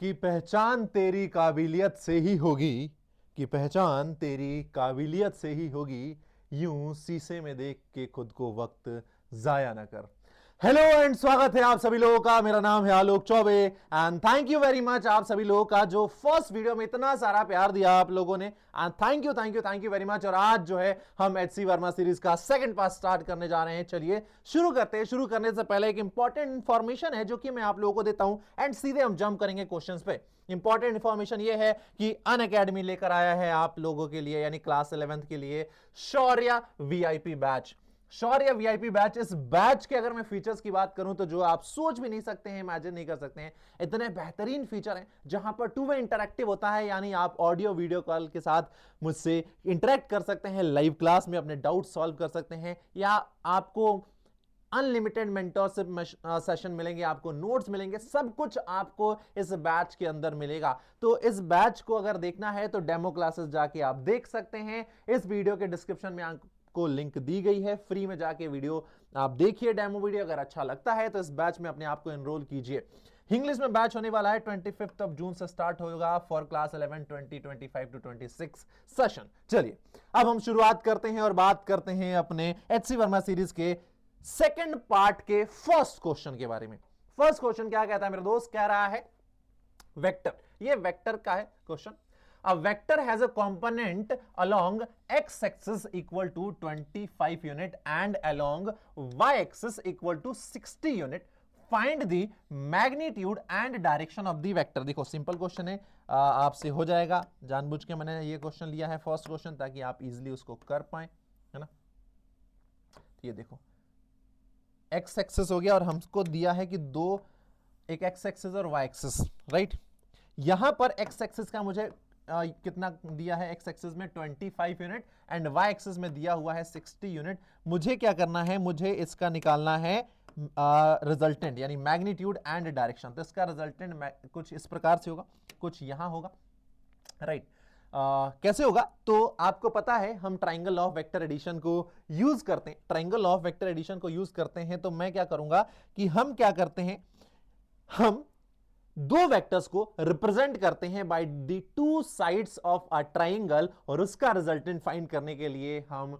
कि पहचान तेरी काबिलियत से ही होगी, कि पहचान तेरी काबिलियत से ही होगी, यूं शीशे में देख के खुद को वक्त जाया ना कर। हेलो एंड स्वागत है आप सभी लोगों का। मेरा नाम है Alok Choubey and thank you very much आप सभी लोगों का जो फर्स्ट वीडियो में इतना सारा प्यार दिया आप लोगों ने, and thank you very much. और आज जो है हम एचसी वर्मा सीरीज का सेकंड पार्ट स्टार्ट करने जा रहे हैं। चलिए शुरू करते हैं। शुरू करने से पहले एक इंपॉर्टेंट इंफॉर्मेशन है जो कि मैं आप लोगों को देता हूं एंड सीधे हम जंप करेंगे क्वेश्चंस पे। इंपॉर्टेंट इंफॉर्मेशन ये है कि अनअकैडमी लेकर आया है आप लोगों के लिए, यानी क्लास 11th के लिए शौर्य वीआईपी बैच। शौर्य वीआईपी बैच, इस बैच के अगर मैं फीचर्स की बात करूं तो जो आप सोच भी नहीं सकते हैं, इमेजिन नहीं कर सकते हैं, इतने बेहतरीन फीचर हैं जहां पर टू वे इंटरैक्टिव होता है, यानी आप ऑडियो वीडियो कॉल के साथ मुझसे इंटरैक्ट कर सकते हैं, लाइव क्लास में अपने डाउट सॉल्व कर सकते हैं, या आपको अनलिमिटेड मेंटरशिप सेशन मिलेंगे, आपको नोट्स मिलेंगे, सब कुछ आपको इस बैच के अंदर मिलेगा। तो इस बैच को अगर देखना है तो डेमो क्लासेस जाके आप देख सकते हैं। इस वीडियो के डिस्क्रिप्शन में को लिंक दी गई है, फ्री में जाके वीडियो आप देखिए, डेमो वीडियो। अगर अच्छा लगता है तो इस बैच में अपने आप को एनरोल कीजिए। इंग्लिश में बैच होने वाला है 25 जून से स्टार्ट होगा फॉर क्लास 11 2025 टू 26 सेशन। चलिए अब हम शुरुआत करते हैं और बात करते हैं अपने एचसी वर्मा सीरीज के सेकंड पार्ट के फर्स्ट क्वेश्चन के बारे में। फर्स्ट क्वेश्चन क्या कहता है मेरा दोस्त? कह रहा है वेक्टर, ये वेक्टर का है question. A vector has a component along x-axis equal to 25 unit and along y-axis equal to 60 unit. Find the magnitude and direction of the vector. देखो सिंपल क्वेश्चन है, आपसे हो जाएगा। जानबूझ के मैंने ये क्वेश्चन लिया है फर्स्ट क्वेश्चन ताकि आप इजीली उसको कर पाए, है ना। ये देखो एक्स एक्सिस हो गया और हमको दिया है कि दो, एक एक्स एक्सिस और वाई एक्सिस, राइट। यहां पर एक्स एक्सिस का मुझे कितना दिया है? एक्स एक्सिस में 25 यूनिट एंड वाई एक्सिस में दिया हुआ है 60 यूनिट। मुझे क्या करना है? मुझे इसका निकालना है रिजल्टेंट, यानी मैग्नीट्यूड एंड डायरेक्शन। तो इसका रिजल्टेंट कुछ इस प्रकार से होगा, कुछ यहां होगा, राइट। कैसे होगा? तो आपको पता है हम triangle law of vector addition को यूज करते हैं, triangle law of vector addition को यूज करते हैं। तो मैं क्या करूंगा कि हम क्या करते हैं, हम दो वेक्टर्स को रिप्रेजेंट करते हैं by the two sides of a triangle, और उसका रिजल्टेंट फाइंड करने के लिए हम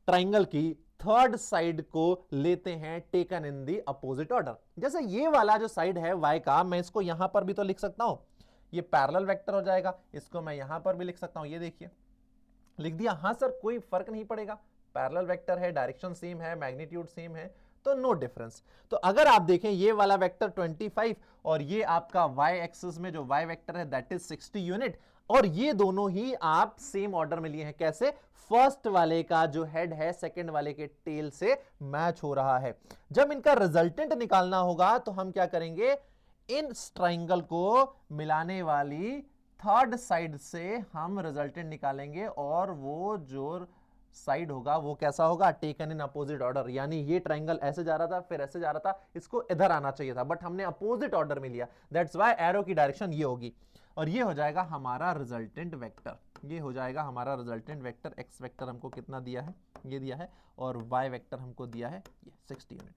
ट्राइंगल की थर्ड साइड को लेते हैं taken in the opposite order. जैसे ये वाला जो साइड है y का, मैं इसको यहां पर भी तो लिख सकता हूं, ये पैरेलल वेक्टर हो जाएगा, इसको मैं यहां पर भी लिख सकता हूं। ये देखिए लिख दिया। हां सर कोई फर्क नहीं पड़ेगा, पैरेलल वेक्टर है, डायरेक्शन सेम है, मैग्नीट्यूड सेम है, तो नो डिफरेंस। तो अगर आप देखें ये वाला वेक्टर 25 और ये आपका y एक्सिस में जो y वेक्टर है दैट इज 60 यूनिट, और ये दोनों ही आप सेम ऑर्डर में लिए हैं। कैसे? फर्स्ट वाले का जो हेड है सेकंड वाले के टेल से मैच हो रहा है। जब इनका रिजल्टेंट निकालना होगा तो हम क्या करेंगे, इन ट्राइंगल को मिलाने वाली थर्ड साइड से हम रिजल्टेंट निकालेंगे, और वो जो साइड होगा वो कैसा होगा? Taken in opposite order. यानी ये ट्राइंगल ऐसे जा रहा था, फिर ऐसे जा रहा था, इसको इधर आना चाहिए था, बट हमने अपोजिट ऑर्डर में लिया। दैट्स व्हाई एरो की डायरेक्शन ये होगी, और ये हो जाएगा हमारा रिजल्टेंट वेक्टर। ये हो जाएगा हमारा रिजल्टेंट वेक्टर। एक्स वेक्टर हमको कितना दिया है? ये दिया है, और वाई वेक्टर हमको दिया है ये 60 यूनिट।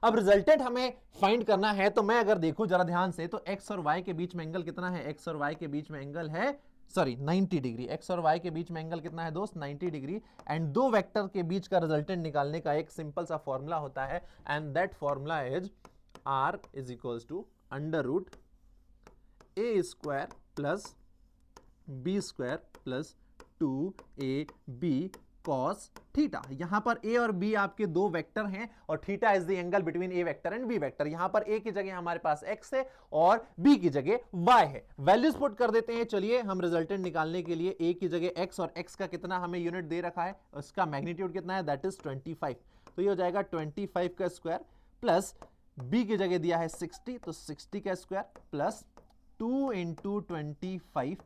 अब रिजल्टेंट हमें फाइंड करना है, तो मैं अगर देखूं जरा ध्यान से, तो एक्स और वाई के बीच में एंगल कितना है? एक्स और वाई के बीच में एंगल है 90 डिग्री। एक्स और वाई के बीच में एंगल कितना है दोस्त? 90 डिग्री। एंड दो वेक्टर के बीच का रिजल्टेंट निकालने का एक सिंपल सा फॉर्मूला होता है, and that formula is r is equals to under root a square plus b square plus 2ab cos theta. यहां पर a और b आपके दो वेक्टर हैं, और theta is the angle between a vector and b vector. यहां पर a की जगह हमारे पास x है और b की जगह y है। वैल्यूज पुट कर देते हैं। चलिए हम रिजल्टेंट निकालने के लिए a की जगह x, और x का कितना हमें यूनिट दे रखा है, उसका मैग्नीट्यूड कितना है? That is 25। तो ये हो जाएगा 25 का स्क्वायर प्लस b की जगह दिया है 60, तो 60 का square plus 2 into 25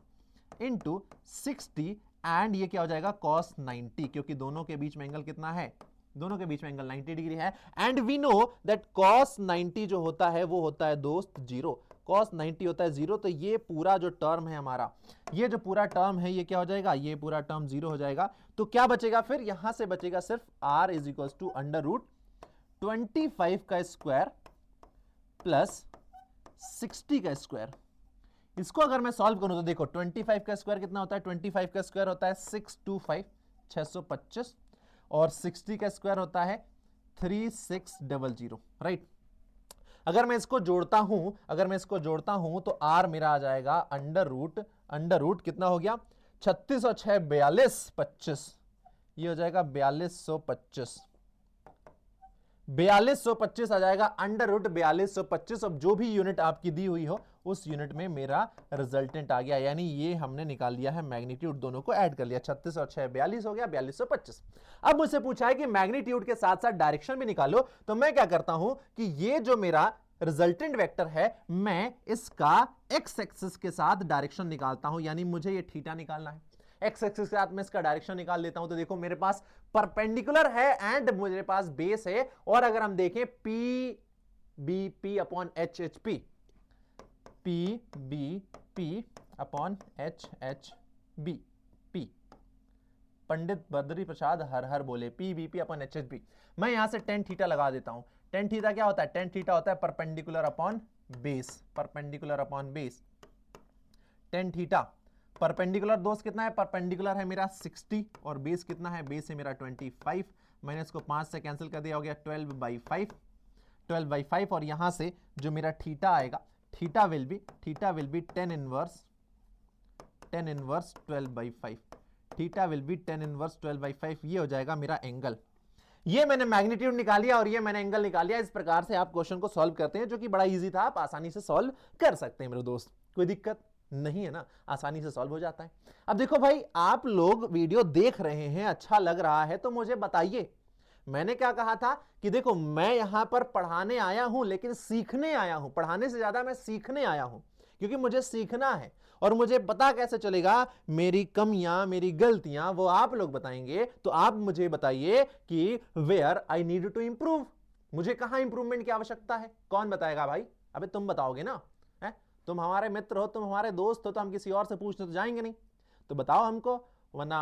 into 60, and ये क्या हो जाएगा? cos 90, क्योंकि दोनों के बीच में एंगल कितना है? दोनों के बीच में एंगल 90 डिग्री है। And we know that cos 90 जो होता है वो होता है दोस्त 0। cos 90 होता है 0, तो ये पूरा जो टर्म है हमारा, ये जो पूरा टर्म है ये क्या हो जाएगा? ये पूरा टर्म 0 हो जाएगा। तो क्या बचेगा फिर? यहां से बचेगा सिर्फ r is equal to under root 25 का स्क्वायर प्लस 60 का स्क्वायर। इसको अगर मैं सॉल्व करूं तो देखो 25 का स्क्वायर कितना होता है, 25 का स्क्वायर होता है 625 625 और 60 का स्क्वायर होता है 3600, राइट। अगर मैं इसको जोड़ता हूं तो r मेरा आ जाएगा अंडर रूट कितना हो गया 36 और 6 42 25, ये हो जाएगा 4225 4225 आ जाएगा अंडर रूट 4225। अब जो भी यूनिट आपकी दी हुई हो उस यूनिट में मेरा रिजल्टेंट आ गया, यानी ये हमने निकाल लिया है मैग्नीट्यूड, दोनों को ऐड कर लिया, 36 और 6 42 हो गया 4225। अब मुझसे पूछा है कि मैग्नीट्यूड के साथ साथ डायरेक्शन भी निकालो, तो मैं क्या करता हूं कि ये जो मेरा रिजल्टेंट वेक्टर है मैं इसका एक्स एक्सिस के साथ डायरेक्शन निकालता हूं, यानी मुझे ये थीटा निकालना है। एक्स एक्सिस के साथ मैं इसका डायरेक्शन निकाल लेता हूं, तो देखो मेरे पास परपेंडिकुलर है एंड मेरे पास बेस है, और अगर हम देखें P B P upon H H P, P B P upon H H B, P Pandit Badri Prasad हर हर बोले, P B P upon H H B. मैं यहां से टेन थीटा लगा देता हूं। टेन थीटा क्या होता है, टेन थीटा होता है perpendicular upon base, perpendicular upon base. Tan theta perpendicular दोस्त कितना है, परपेंडिकुलर है मेरा 60 और बेस कितना है, बेस है मेरा 25। मैंने इसको 5 से कैंसिल कर दिया, हो गया 12/5, 12/5। और यहां से जो मेरा थीटा आएगा, theta will be tan inverse 12/5, theta will be tan inverse 12/5, ये हो जाएगा मेरा एंगल। ये मैंने मैग्नीट्यूड निकाल लिया और ये मैंने एंगल निकाल लिया। इस प्रकार से आप क्वेश्चन को सॉल्व करते हैं, जो कि बड़ा इजी था, आप आसानी से सॉल्व कर सकते हैं मेरे दोस्त, कोई दिक्कत नहीं है ना, आसानी से सॉल्व हो जाता है। अब देखो भाई, आप लोग वीडियो देख रहे हैं, अच्छा लग रहा है तो मुझे बताइए। मैंने क्या कहा था कि देखो मैं यहां पर पढ़ाने आया हूं, लेकिन सीखने आया हूं, पढ़ाने से ज्यादा मैं सीखने आया हूं, क्योंकि मुझे सीखना है और मुझे पता कैसे चलेगा मेरी कमियां मेरी गलतियां वो आप लोग बताएंगे। तो आप मुझे बताइए कि where I need to improve, मुझे कहां इंप्रूवमेंट की आवश्यकता है, कौन बताएगा भाई? अबे तुम बताओगे ना, तुम हमारे मित्र हो, तुम हमारे दोस्त हो, तो हम किसी और से पूछने तो जाएंगे नहीं, तो बताओ हमको, वरना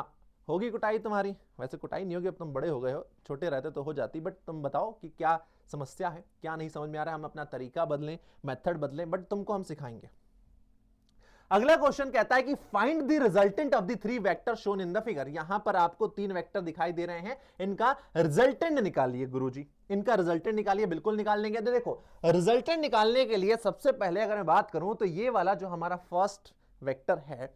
होगी कुटाई तुम्हारी। वैसे कुटाई नहीं होगी, अब तुम बड़े हो गए हो, छोटे रहते तो हो जाती, बट तुम बताओ कि क्या समस्या है, क्या नहीं समझ में आ रहा है, हम अपना तरीका बदलें, मेथड बदलें, बट तुमको हम सिखाएंगे। अगला क्वेश्चन कहता है कि find the resultant of the three vector shown in the figure. यहां पर आपको तीन वेक्टर दिखाई दे रहे हैं, इनका रिजल्टेंट निकालिए गुरुजी, इनका रिजल्टेंट निकालिए। बिल्कुल निकाल लेंगे। तो देखो रिजल्टेंट निकालने के लिए सबसे पहले अगर मैं बात करूं तो ये वाला जो हमारा फर्स्ट वेक्टर है,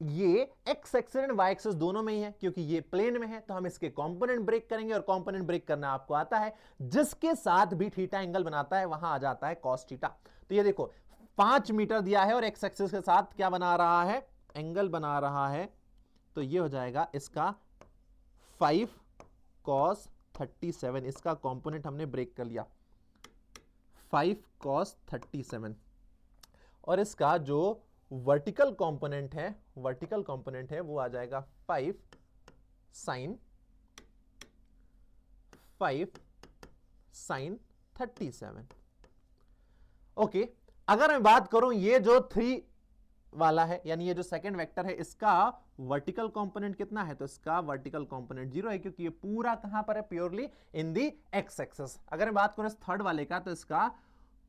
ये x axis and y axis दोनों में ही है, क्योंकि ये प्लेन में है, तो हम इसके कंपोनेंट ब्रेक करेंगे, और कंपोनेंट ब्रेक करना आपको आता है, जिसके साथ भी थीटा एंगल बनाता है वहां आ जाता है कॉस थीटा। तो ये देखो 5 मीटर दिया है और एक्स एक्सिस के साथ क्या बना रहा है, एंगल बना रहा है, तो ये हो जाएगा इसका 5 cos 37, इसका कंपोनेंट हमने ब्रेक कर लिया 5 cos 37, और इसका जो वर्टिकल कंपोनेंट है वो आ जाएगा 5 sin 37। ओके, अगर मैं बात करूं ये जो 3 वाला है, यानी ये जो सेकंड वेक्टर है, इसका वर्टिकल कंपोनेंट कितना है, तो इसका वर्टिकल कंपोनेंट 0 है, क्योंकि ये पूरा कहां पर है, purely in the x axis. अगर मैं बात करूं इस थर्ड वाले का, तो इसका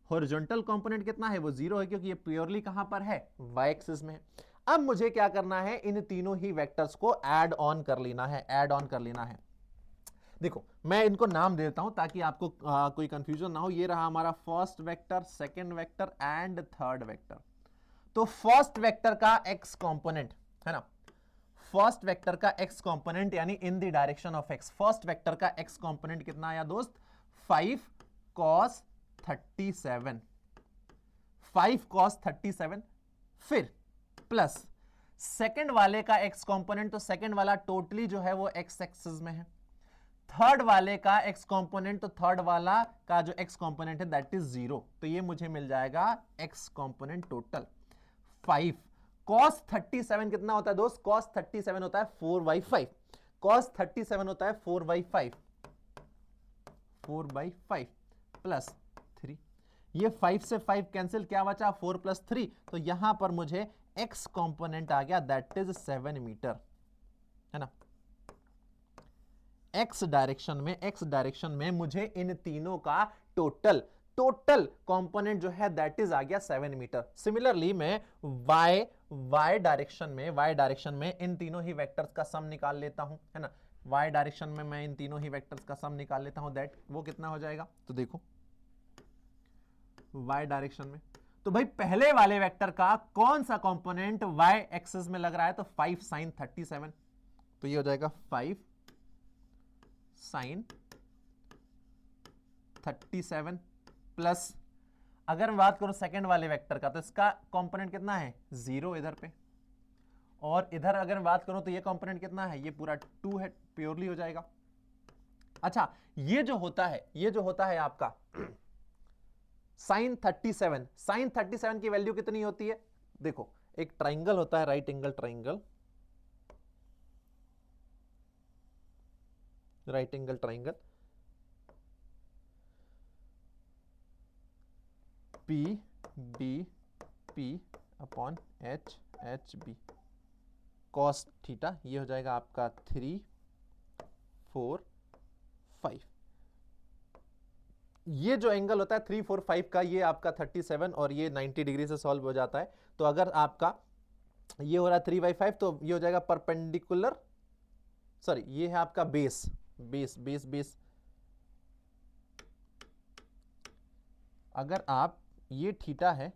हॉरिजॉन्टल कंपोनेंट कितना है, वो 0 है, क्योंकि ये प्योरली कहां पर है, वाई एक्सिस में। अब मुझे क्या करना है, इन तीनों ही वेक्टर्स को ऐड ऑन कर लेना है, देखो मैं इनको नाम दे देता हूं ताकि आपको कोई कंफ्यूजन ना हो। ये रहा हमारा first vector, second vector and third vector. तो फर्स्ट वेक्टर का एक्स कंपोनेंट है ना, फर्स्ट वेक्टर का एक्स कंपोनेंट यानी in the direction of x, first vector का एक्स कंपोनेंट कितना आया दोस्त, 5 cos 37, 5 cos 37, फिर प्लस सेकंड वाले का एक्स कंपोनेंट, तो सेकंड वाला टोटली जो है वो एक्स एक्सिस में है। थर्ड वाले का एक्स कंपोनेंट, तो थर्ड वाला का जो एक्स कंपोनेंट है दैट इज 0, तो ये मुझे मिल जाएगा एक्स कंपोनेंट टोटल 5 cos 37 कितना होता है दोस्त, cos 37 होता है 4/5, cos 37 होता है 4/5 प्लस 3, ये 5 से 5 कैंसिल, क्या बचा 4 + 3, तो यहां पर मुझे x कंपोनेंट आ गया दैट इज 7 मीटर, है ना। x डायरेक्शन में मुझे इन तीनों का टोटल टोटल कंपोनेंट जो है दैट इज आ गया 7 मीटर। सिमिलरली मैं y डायरेक्शन में इन तीनों ही वेक्टर्स का सम निकाल लेता हूं, है ना। y डायरेक्शन में मैं इन तीनों ही वेक्टर्स का सम निकाल लेता हूं, दैट वो कितना हो जाएगा, तो देखो y डायरेक्शन में, तो भाई पहले वाले वेक्टर का कौन सा कंपोनेंट y एक्सिस में लग रहा है, तो 5 sin 37, तो ये हो जाएगा 5 sin 37 प्लस, अगर मैं बात करूं सेकंड वाले वेक्टर का, तो इसका कंपोनेंट कितना है 0 इधर पे, और इधर अगर मैं बात करूं तो ये कंपोनेंट कितना है, ये पूरा 2 है, प्योरली हो जाएगा। अच्छा, ये जो होता है आपका sin 37 की वैल्यू कितनी होती है, देखो एक ट्राइंगल होता है, right angle triangle, P D P upon H H B cos theta, ये हो जाएगा आपका 3 4 5। ये जो एंगल होता है 3 4 5 का, ये आपका 37 और ये 90 डिग्री से सॉल्व हो जाता है। तो अगर आपका ये हो रहा है 3/5, तो ये हो जाएगा परपेंडिकुलर, सॉरी ये है आपका बेस, अगर आप ये थीटा है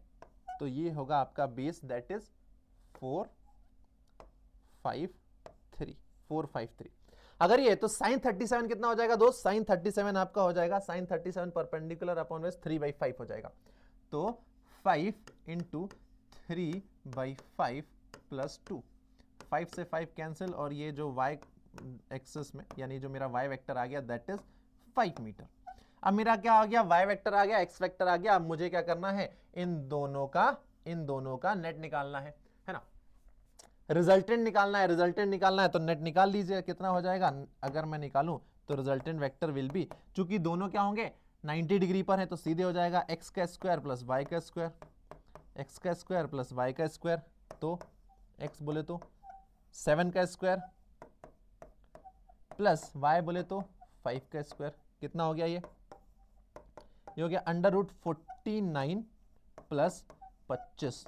तो ये होगा आपका बेस, दैट इज 4 5 3। अगर ये तो sin 37 कितना हो जाएगा दोस्त, sin 37 आपका हो जाएगा, sin 37 परपेंडिकुलर अपॉन बेस 3/5 हो जाएगा, तो 5 इंटू 3/5 प्लस 2, 5 से 5 कैंसिल, और ये जो y एक्सिस में यानी जो मेरा y वेक्टर आ गया दैट इज 5 मीटर। अब मेरा क्या आ गया, y वेक्टर आ गया, x वेक्टर आ गया। अब मुझे क्या करना है, इन दोनों का नेट निकालना है ना, रिजल्टेंट निकालना है, तो नेट निकाल लीजिए कितना हो जाएगा। अगर मैं निकालूं तो रिजल्टेंट वेक्टर विल बी, चूंकि दोनों क्या होंगे 90 डिग्री पर है, तो सीधे हो जाएगा x का स्क्वायर प्लस y का स्क्वायर, x का स्क्वायर प्लस y का स्क्वायर, तो x बोले तो 7 का स्क्वायर प्लस y बोले तो 5 का स्क्वायर, कितना हो गया, ये हो गया √49 प्लस 25।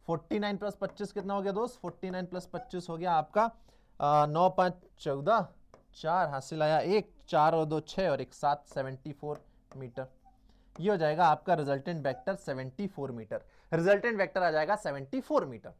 49 प्लस 25 कितना हो गया दोस्त, 49 प्लस 25 हो गया आपका 9 5 14, 4 हासिल आया 1, 4 और 2 6 और 1 7, 74 मीटर। ये हो जाएगा आपका resultant vector 74 meter, resultant vector आ जाएगा 74 मीटर।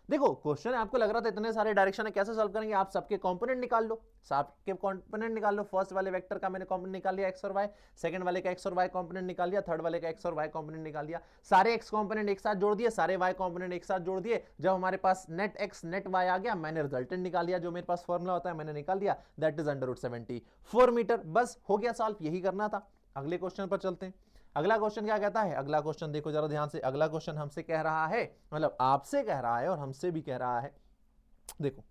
देखो क्वेश्चन आपको लग रहा था इतने सारे डायरेक्शन है कैसे सॉल्व करेंगे, आप सबके कंपोनेंट निकाल लो, फर्स्ट वाले वेक्टर का मैंने कंपोनेंट निकाल लिया x और y, सेकंड वाले का x और y कंपोनेंट निकाल लिया, थर्ड वाले का x और y कंपोनेंट निकाल लिया, सारे x कंपोनेंट एक साथ जोड़ दिए, सारे y कंपोनेंट एक साथ जोड़ दिए। जब हमारे पास नेट x नेट y आ गया, मैंने रिजल्टेंट निकाल लिया, जो मेरे पास फॉर्मूला होता है मैंने निकाल दिया, दैट इज √74 मीटर। बस हो गया सॉल्व, यही करना था। अगले क्वेश्चन पर चलते हैं। अगला क्वेश्चन क्या कहता है, अगला क्वेश्चन देखो जरा ध्यान से, अगला क्वेश्चन हमसे कह रहा है, मतलब आपसे कह रहा है और हमसे भी कह रहा है। देखो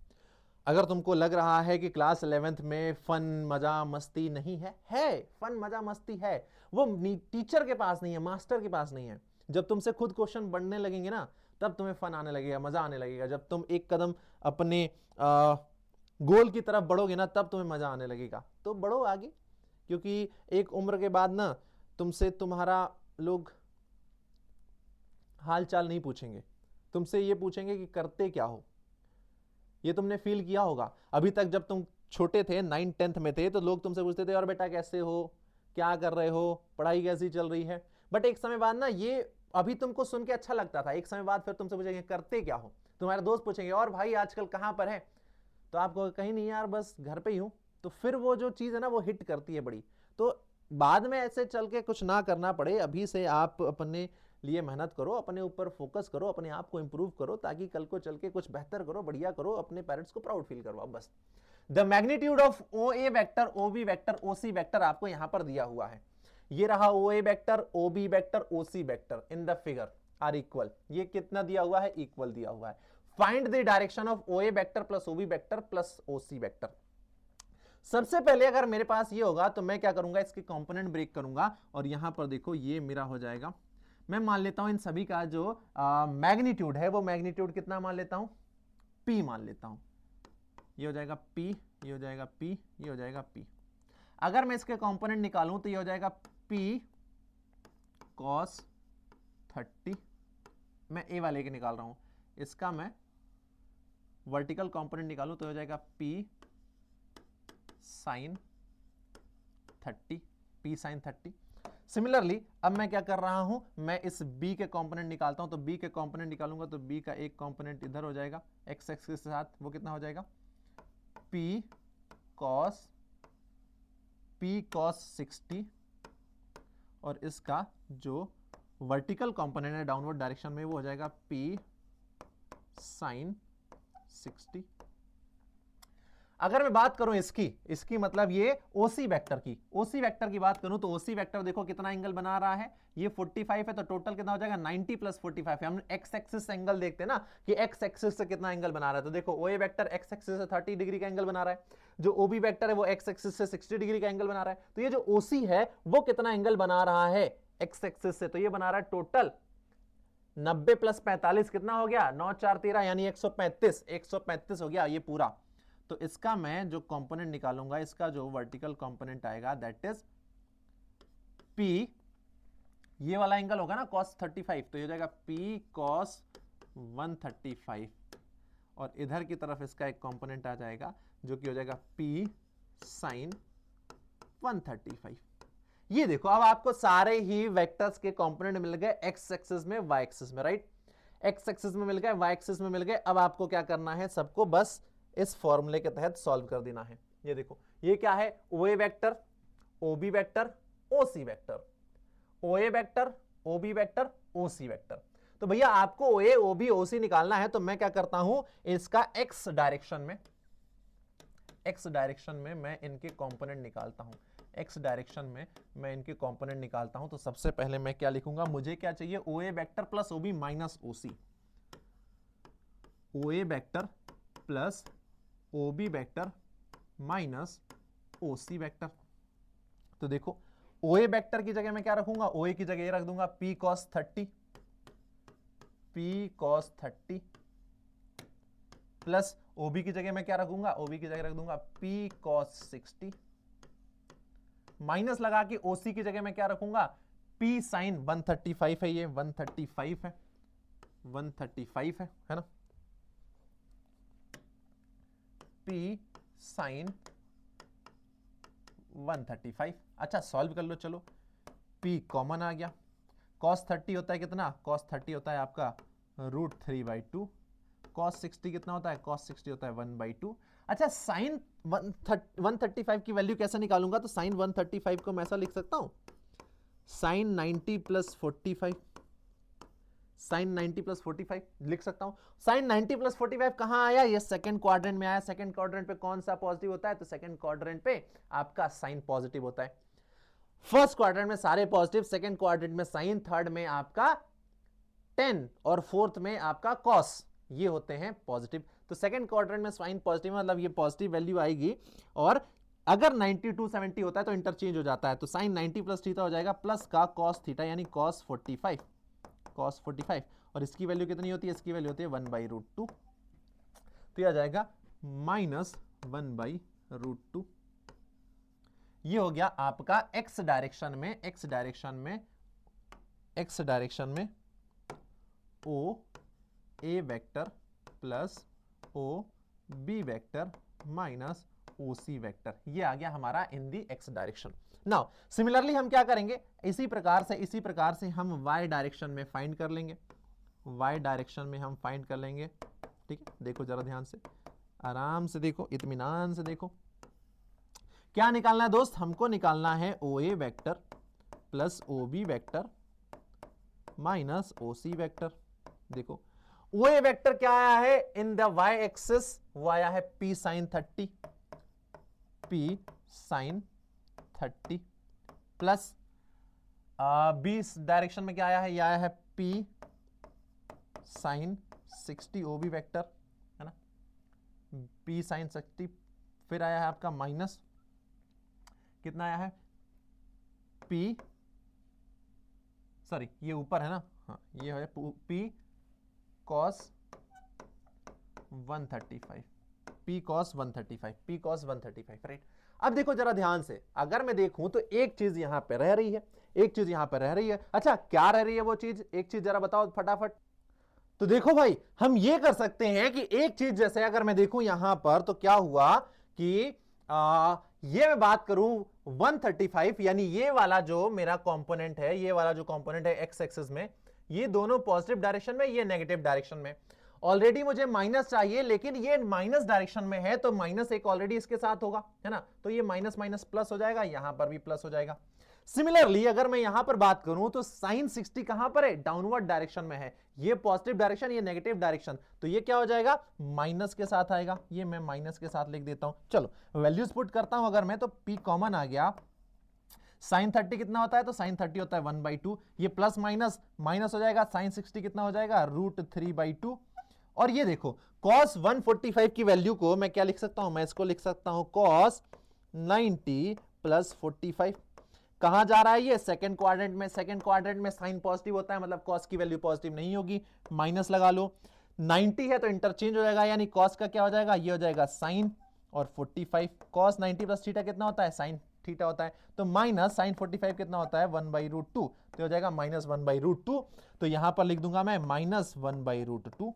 अगर तुमको लग रहा है कि क्लास 11th में फन मजा मस्ती नहीं है फन मजा मस्ती है, वो टीचर के पास नहीं है, मास्टर के पास नहीं है। जब तुमसे खुद क्वेश्चन बढ़ने लगेंगे ना, तब तुम्हें फन आने लगेगा, मजा आने लगेगा। जब तुम एक कदम अपने गोल की तरफ बढ़ोगे ना, तब तुम्हें मजा आने लगेगा। तो बढ़ो आगे, क्योंकि एक उम्र के बाद ना तुमसे तुम्हारा लोग हाल चाल नहीं पूछेंगे, तुमसे ये पूछेंगे कि करते क्या हो। ये तुमने फील किया होगा, अभी तक जब तुम छोटे थे 9th 10th में थे, तो लोग तुमसे पूछते थे और बेटा कैसे हो, क्या कर रहे हो, पढ़ाई कैसी चल रही है। बट एक समय बाद ना, ये अभी तुमको सुन के अच्छा लगता था, एक समय बाद फिर तुमसे पूछेंगे करते क्या हो। तुम्हारे दोस्त पूछेंगे और भाई आजकल कहां पर है, तो आप कहोगे कहीं नहीं यार, बस घर पे ही हूं। तो फिर वो जो चीज है ना, वो हिट करती है बड़ी। तो बाद में ऐसे चल के कुछ ना करना पड़े, अभी से आप अपने लिए मेहनत करो, अपने ऊपर फोकस करो, अपने आप को इंप्रूव करो, ताकि कल को चल के कुछ बेहतर करो, बढ़िया करो, अपने पेरेंट्स को प्राउड फील करवाओ। बस the magnitude of O A vector, O B vector, O C vector आपको यहां पर दिया हुआ है। ये रहा O A vector, O B vector, O C vector in the figure are equal. ये कितना दिया हुआ है, इक्वल दिया हुआ है। Find the direction of O A vector plus O B vector plus O C vector. सबसे पहले अगर मेरे पास ये होगा तो मैं क्या करूंगा, इसके कंपोनेंट ब्रेक करूंगा, और यहां पर देखो ये मेरा हो जाएगा, मैं मान लेता हूं इन सभी का जो मैग्नीट्यूड है, वो मैग्नीट्यूड कितना मान लेता हूं, P मान लेता हूं। ये हो जाएगा P, ये हो जाएगा P, ये हो जाएगा P। अगर मैं इसके कंपोनेंट निकालूं तो ये हो जाएगा P कॉस 30, मैं ए वाले के निकाल रहा हूं, इसका मैं वर्टिकल कंपोनेंट निकालूं तो हो जाएगा P sin 30, P sin 30। Similarly अब मैं क्या कर रहा हूं, मैं इस B के कंपोनेंट निकालता हूं, तो B के कंपोनेंट निकालूंगा तो B का एक कंपोनेंट इधर हो जाएगा x एक्सिस के साथ, वो कितना हो जाएगा P cos 60, और इसका जो वर्टिकल कंपोनेंट है डाउनवर्ड डायरेक्शन में वो हो जाएगा P sin 60। अगर मैं बात करूं इसकी मतलब ये ओसी वेक्टर की बात करूं तो ओसी वेक्टर देखो कितना एंगल बना रहा है, ये 45 है, तो टोटल कितना हो जाएगा 90 प्लस 45 है। हम एक्स एक्सिस से एंगल देखते हैं ना कि एक्स एक्सिस से कितना एंगल बना रहा है, तो देखो ओए वेक्टर एक्स एक्सिस से 30 डिग्री का एंगल बना रहा है, जो ओबी वेक्टर है वो एक्स एक्सिस से 60 डिग्री का एंगल बना रहा है। तो ये जो ओसी है वो कितना एंगल बना रहा है एक्स एक्सिस से, तो ये बना रहा है टोटल 90 प्लस 45 कितना हो गया 9 4 13 यानी 135 हो गया ये पूरा। तो इसका मैं जो कंपोनेंट निकालूंगा, इसका जो वर्टिकल कंपोनेंट आएगा दैट इज P, ये वाला एंगल होगा ना cos 35, तो ये हो जाएगा P cos 135, और इधर की तरफ इसका एक कंपोनेंट आ जाएगा जो कि हो जाएगा P sin 135। ये देखो अब आपको सारे ही वेक्टर्स के कंपोनेंट मिल गए एक्स एक्सिस में वाई एक्सिस में, राइट, एक्स एक्सिस में मिल गए वाई एक्सिस में मिल गए। अब आपको क्या करना है, सबको बस इस फॉर्मूले के तहत सॉल्व कर देना है। ये देखो ये क्या है, ओए वेक्टर, ओबी वेक्टर, ओसी वेक्टर, ओए वेक्टर, ओबी वेक्टर, ओसी वेक्टर। तो भैया आपको ओए ओबी ओसी निकालना है, तो मैं क्या करता हूं, इसका एक्स डायरेक्शन में मैं इनके कंपोनेंट निकालता हूं, एक्स डायरेक्शन में मैं इनके कंपोनेंट निकालता हूं। तो सबसे पहले मैं क्या लिखूंगा, मुझे क्या चाहिए, ओए वेक्टर प्लस ओबी माइनस ओसी, ओए वेक्टर प्लस ओबी वेक्टर माइनस ओसी वेक्टर। तो देखो ओए वेक्टर की जगह मैं क्या रखूंगा, ओए की जगह ये रख दूंगा P cos 30, प्लस ओबी की जगह मैं क्या रखूंगा, ओबी की जगह रख दूंगा P cos 60, माइनस लगा के ओसी की जगह मैं क्या रखूंगा, P sin 135 है, ये 135 है ना, P sin 135। अच्छा सॉल्व कर लो, चलो P कॉमन आ गया, cos 30 होता है कितना, cos 30 होता है आपका √3/2, cos 60 कितना होता है, cos 60 होता है 1/2। अच्छा sin 135 की वैल्यू कैसे निकालूंगा, तो sin 135 को मैं ऐसा लिख सकता हूं, sin 90 प्लस 45, sin 90 प्लस 45 लिख सकता हूं। sin 90 प्लस 45 कहां आया, ये सेकंड क्वाड्रेंट में आया। सेकंड क्वाड्रेंट पे कौन सा पॉजिटिव होता है, तो सेकंड क्वाड्रेंट पे आपका साइन पॉजिटिव होता है। फर्स्ट क्वाड्रेंट में सारे पॉजिटिव, सेकंड क्वाड्रेंट में साइन, थर्ड में आपका 10 और फोर्थ में आपका कॉस, ये होते हैं पॉजिटिव। तो सेकंड क्वाड्रेंट में साइन पॉजिटिव मतलब ये पॉजिटिव वैल्यू आएगी, और अगर 90 to 70 होता है तो इंटरचेंज हो जाता है, तो साइन 90 प्लस थीटा हो जाएगा प्लस का कॉस थीटा यानी कॉस 45, और इसकी वैल्यू कितनी होती है, इसकी वैल्यू होती है 1/√2, तो यह आ जाएगा -1/√2। ये हो गया आपका एक्स डायरेक्शन में O A vector plus O B vector minus O C vector, ये आ गया हमारा in the x direction. Now similarly हम क्या करेंगे, इसी प्रकार से हम वाई डायरेक्शन में फाइंड कर लेंगे, ठीक है। देखो जरा ध्यान से, आराम से देखो, इत्मीनान से देखो, क्या निकालना है दोस्त, हमको निकालना है O A vector plus O B vector minus O C vector. देखो ओ ए वेक्टर क्या आया है इन द वाई एक्सिस, वो आया है P sin 30 plus B direction में क्या आया है, ये आया है P sin 60 O B vector, है ना, P sin 60, फिर आया है आपका माइनस, कितना आया है ये ऊपर है ना, हाँ ये है P cos 135, राइट। अब देखो जरा ध्यान से, अगर मैं देखूं तो एक चीज यहां पे रह रही है, एक चीज यहां पे रह रही है। अच्छा क्या रह रही है वो चीज, एक चीज जरा बताओ फटाफट। तो देखो भाई हम ये कर सकते हैं कि एक चीज जैसे अगर मैं देखूं यहां पर तो क्या हुआ कि ये मैं बात करूं 135, यानी ये वाला जो मेरा कंपोनेंट है, ये वाला जो कंपोनेंट है एक्स एक्सिस में, ये दोनों पॉजिटिव डायरेक्शन में, ये नेगेटिव डायरेक्शन में। ऑलरेडी मुझे माइनस चाहिए, लेकिन ये माइनस डायरेक्शन में है तो माइनस एक ऑलरेडी इसके साथ होगा, है ना, तो ये माइनस माइनस प्लस हो जाएगा, यहां पर भी प्लस हो जाएगा। सिमिलरली अगर मैं यहां पर बात करूं तो साइन 60 कहां पर है, डाउनवर्ड डायरेक्शन में है, ये पॉजिटिव डायरेक्शन, ये नेगेटिव डायरेक्शन, तो ये क्या हो जाएगा, माइनस के साथ आएगा, ये मैं माइनस के साथ लिख देता हूं। चलो वैल्यूज पुट करता हूं अगर मैं, तो P कॉमन आ गया, साइन 30 कितना होता है, तो साइन 30 होता है 1/2, ये प्लस माइनस माइनस हो जाएगा, साइन 60 कितना हो जाएगा, √3/2। और ये देखो cos 145 की वैल्यू को मैं क्या लिख सकता हूं, मैं इसको लिख सकता हूं cos 90 + 45। कहां जा रहा है ये, सेकंड क्वाड्रेंट में, सेकंड क्वाड्रेंट में साइन पॉजिटिव होता है, मतलब cos की वैल्यू पॉजिटिव नहीं होगी, माइनस लगा लो। 90 है तो इंटरचेंज हो जाएगा, यानी cos का क्या हो जाएगा, ये हो जाएगा साइन, और 45 cos 90 + थीटा कितना होता है, साइन थीटा होता है, तो माइनस साइन 45 कितना होता है, 1/√2, तो हो जाएगा माइनस 1/√2। तो यहां पर लिख दूंगा मैं माइनस 1/√2।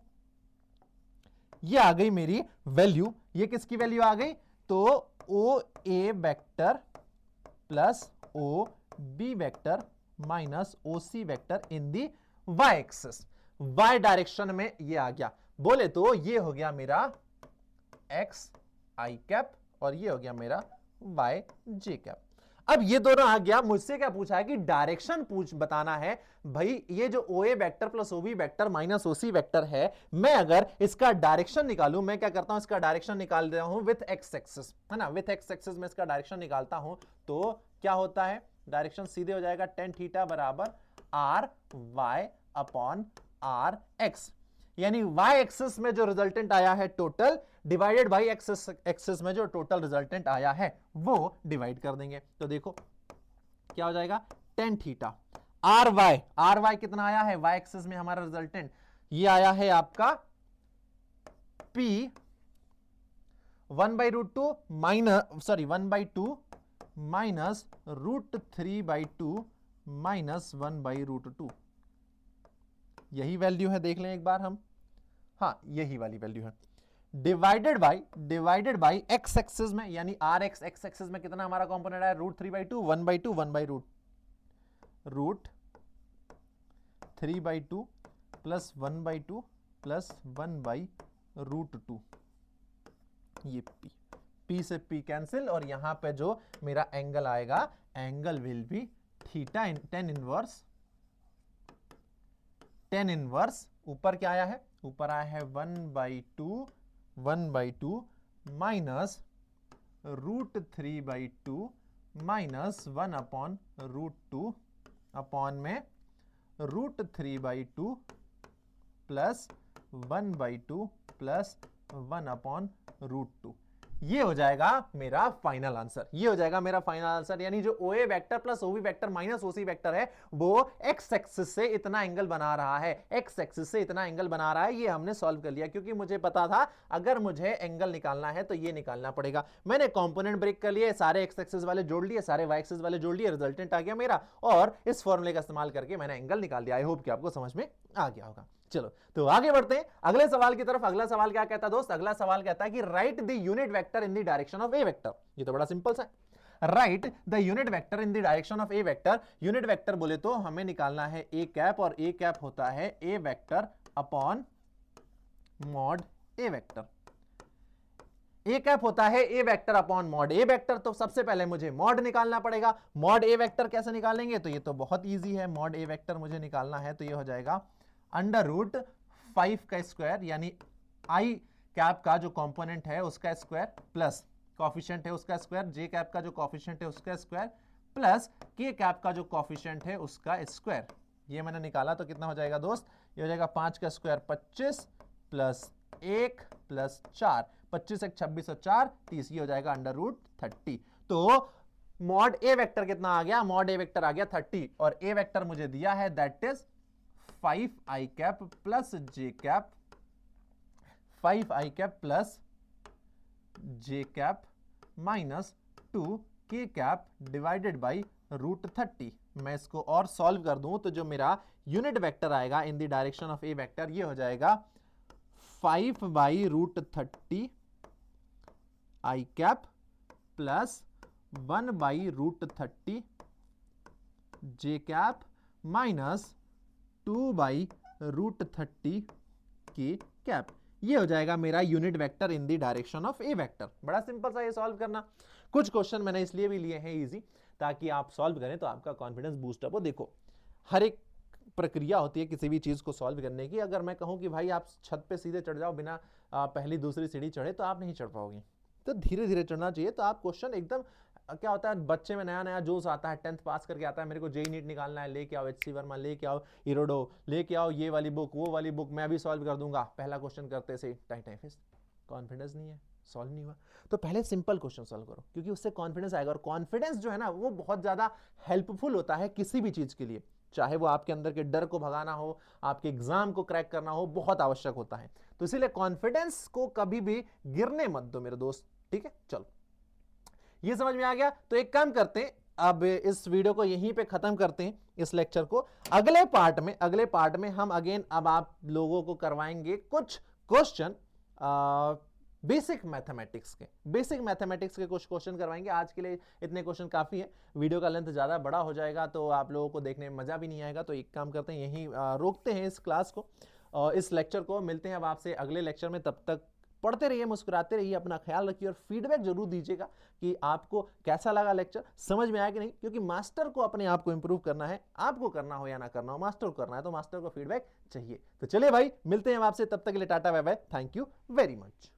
ये आ गई मेरी वैल्यू। ये किसकी वैल्यू आ गई, तो O A vector plus O B vector minus O C vector in the y axis, y direction में ये आ गया। बोले तो ये हो गया मेरा एक्स आई कैप और ये हो गया मेरा वाई जे कैप। अब ये दोनों आ गया, मुझसे क्या पूछा है कि डायरेक्शन बताना है। भाई ये जो O A vector plus O B vector minus O C vector है, मैं अगर इसका डायरेक्शन निकालूं, मैं क्या करता हूं, इसका डायरेक्शन निकाल रहा हूं विथ एक्स एक्सिस, है ना, विथ एक्स एक्सिस में इसका डायरेक्शन निकालता हूं, तो क्या होता है, डायरेक्शन सीधे हो जाएगा tan थीटा बराबर R Y upon R X, यानी वाई एक्सिस में जो रिजल्टेंट आया है total divided by axis, axis में जो टोटल रिजल्टेंट आया है वो डिवाइड कर देंगे। तो देखो क्या हो जाएगा, tan थीटा आर वाई कितना आया है, वाई एक्सिस में हमारा रिजल्टेंट ये आया है आपका P 1/√2 minus, sorry 1/2 minus √3/2 minus 1/√2। यही वैल्यू है, देख लें एक बार हम, हाँ यही वाली वैल्यू है, डिवाइडेड बाई एक्स एक्सिस में, यानी आर एक्स एक्स एक्सिस में कितना हमारा कंपोनेंट है, √3/2 1/2 √3/2 प्लस 1/2 प्लस 1/√2। ये P से P कैंसिल, और यहां पे जो मेरा एंगल आएगा, angle will be theta, tan inverse ऊपर क्या आया है, ऊपर आया है 1/2 माइनस √3/2 माइनस 1/√2 अपॉन में √3/2 प्लस 1/2 प्लस 1/√2। ये हो जाएगा मेरा फाइनल आंसर, ये हो जाएगा मेरा फाइनल आंसर, यानी जो O A vector plus OB vector minus OC vector है वो एक्स एक्सिस से इतना एंगल बना रहा है, एक्स एक्सिस से इतना एंगल बना रहा है। ये हमने सॉल्व कर लिया, क्योंकि मुझे पता था अगर मुझे एंगल निकालना है तो ये निकालना पड़ेगा। मैंने कंपोनेंट ब्रेक कर लिए, सारे एक्स एक्सिस वाले जोड़ लिए, सारे वाई एक्सिस वाले जोड़ लिए, रिजल्टेंट आ गया मेरा, और इस फॉर्मूले का इस्तेमाल करके मैंने एंगल निकाल दिया। आई होप कि आपको समझ में आ गया होगा। चलो तो आगे बढ़ते हैं अगले सवाल की तरफ। अगला सवाल क्या कहता है दोस्त, अगला सवाल कहता है कि right the unit vector in the direction of A vector. ये तो बड़ा सिंपल सा है, right the unit vector in the direction of A vector. Unit vector बोले तो हमें निकालना है ए कैप, और ए कैप होता है ए vector upon mod A vector. A cap होता है ए वेक्टर अपॉन मॉड ए वेक्टर, तो सबसे पहले मुझे मॉड निकालना पड़ेगा। मॉड ए वेक्टर कैसे निकालेंगे, तो ये तो बहुत इजी है। मॉड ए वेक्टर मुझे निकालना है तो ये हो जाएगा √5 का स्क्वायर, यानी आई कैप का जो कंपोनेंट है उसका स्क्वायर प्लस कॉफिशिएंट है उसका स्क्वायर, जे कैप का जो कॉफिशिएंट है उसका स्क्वायर प्लस के कैप का जो कॉफिशिएंट है उसका स्क्वायर। ये मैंने निकाला तो कितना हो जाएगा दोस्त, ये हो जाएगा 5 का स्क्वायर 25 प्लस 1 प्लस 4, 25 1 26 और 4 30, ये हो जाएगा √30। तो मॉड ए वेक्टर कितना आ गया, मॉड ए वेक्टर आ गया 30, और ए वेक्टर मुझे दिया है that is 5i cap plus j cap, 5i cap plus j cap minus two के कैप डिवाइडेड बाई √30। मैं इसको और सॉल्व कर दूं तो जो मेरा यूनिट वेक्टर आएगा in the direction of A vector ये हो जाएगा 5/√30 आई कैप प्लस 1/√30 जे कैप माइनस 2/√30 के कैप। ये हो जाएगा मेरा unit vector in the direction of A vector. बड़ा सिंपल सा ये सॉल्व करना। कुछ क्वेश्चन मैंने इसलिए भी लिए हैं इजी, ताकि आप सॉल्व करें तो आपका कॉन्फिडेंस बूस्ट अप हो। देखो, हर एक प्रक्रिया होती है किसी भी चीज को सॉल्व करने की। अगर मैं कहूं कि भाई आप छत पे सीधे चढ़ जाओ बिना पहली दूसरी सीढ़ी चढ़े, तो आप नहीं चढ़ पाओगे। तो धीरे धीरे चढ़ना चाहिए। तो आप क्वेश्चन एकदम, क्या होता है बच्चे में नया नया जोश आता है, 10th पास करके आता है, मेरे को जेई नीट निकालना है, लेके आओ HC वर्मा, लेके आओ इरोडो, लेके आओ ये वाली बुक वो वाली बुक, मैं भी सॉल्व कर दूंगा। पहला क्वेश्चन करते से टाइफिस, कॉन्फिडेंस नहीं है, सॉल्व नहीं हुआ। तो पहले सिंपल क्वेश्चन सॉल्व करो, क्योंकि उससे कॉन्फिडेंस आएगा। और कॉन्फिडेंस जो है ना, वो बहुत ज्यादा हेल्पफुल होता है किसी भी चीज के लिए, चाहे वो आपके अंदर के डर को भगाना हो, आपके एग्जाम को क्रैक करना हो, बहुत आवश्यक होता है। तो इसीलिए कॉन्फिडेंस को कभी भी गिरने मत दो मेरे दोस्त, ठीक है। चलो, ये समझ में आ गया। तो एक काम करते हैं, अब इस वीडियो को यहीं पे खत्म करते हैं, इस लेक्चर को। अगले पार्ट में हम अगेन अब आप लोगों को करवाएंगे कुछ क्वेश्चन बेसिक मैथमेटिक्स के कुछ क्वेश्चन करवाएंगे। आज के लिए इतने क्वेश्चन काफी है, वीडियो का लेंथ ज्यादा बड़ा हो जाएगा तो आप लोगों को देखने में मजा भी नहीं आएगा। तो एक काम करते हैं, यहीं रोकते हैं इस क्लास को, इस लेक्चर को। मिलते हैं अब आपसे अगले लेक्चर में। तब तक पढ़ते रहिए, मुस्कुराते रहिए, अपना ख्याल रखिए और फीडबैक जरूर दीजिएगा कि आपको कैसा लगा लेक्चर, समझ में आया कि नहीं। क्योंकि मास्टर को अपने आप को इंप्रूव करना है, आपको करना हो या ना करना हो, मास्टर को करना है, तो मास्टर को फीडबैक चाहिए। तो चलिए भाई, मिलते हैं आपसे, तब तक के लिए tata bye bye, thank you very much.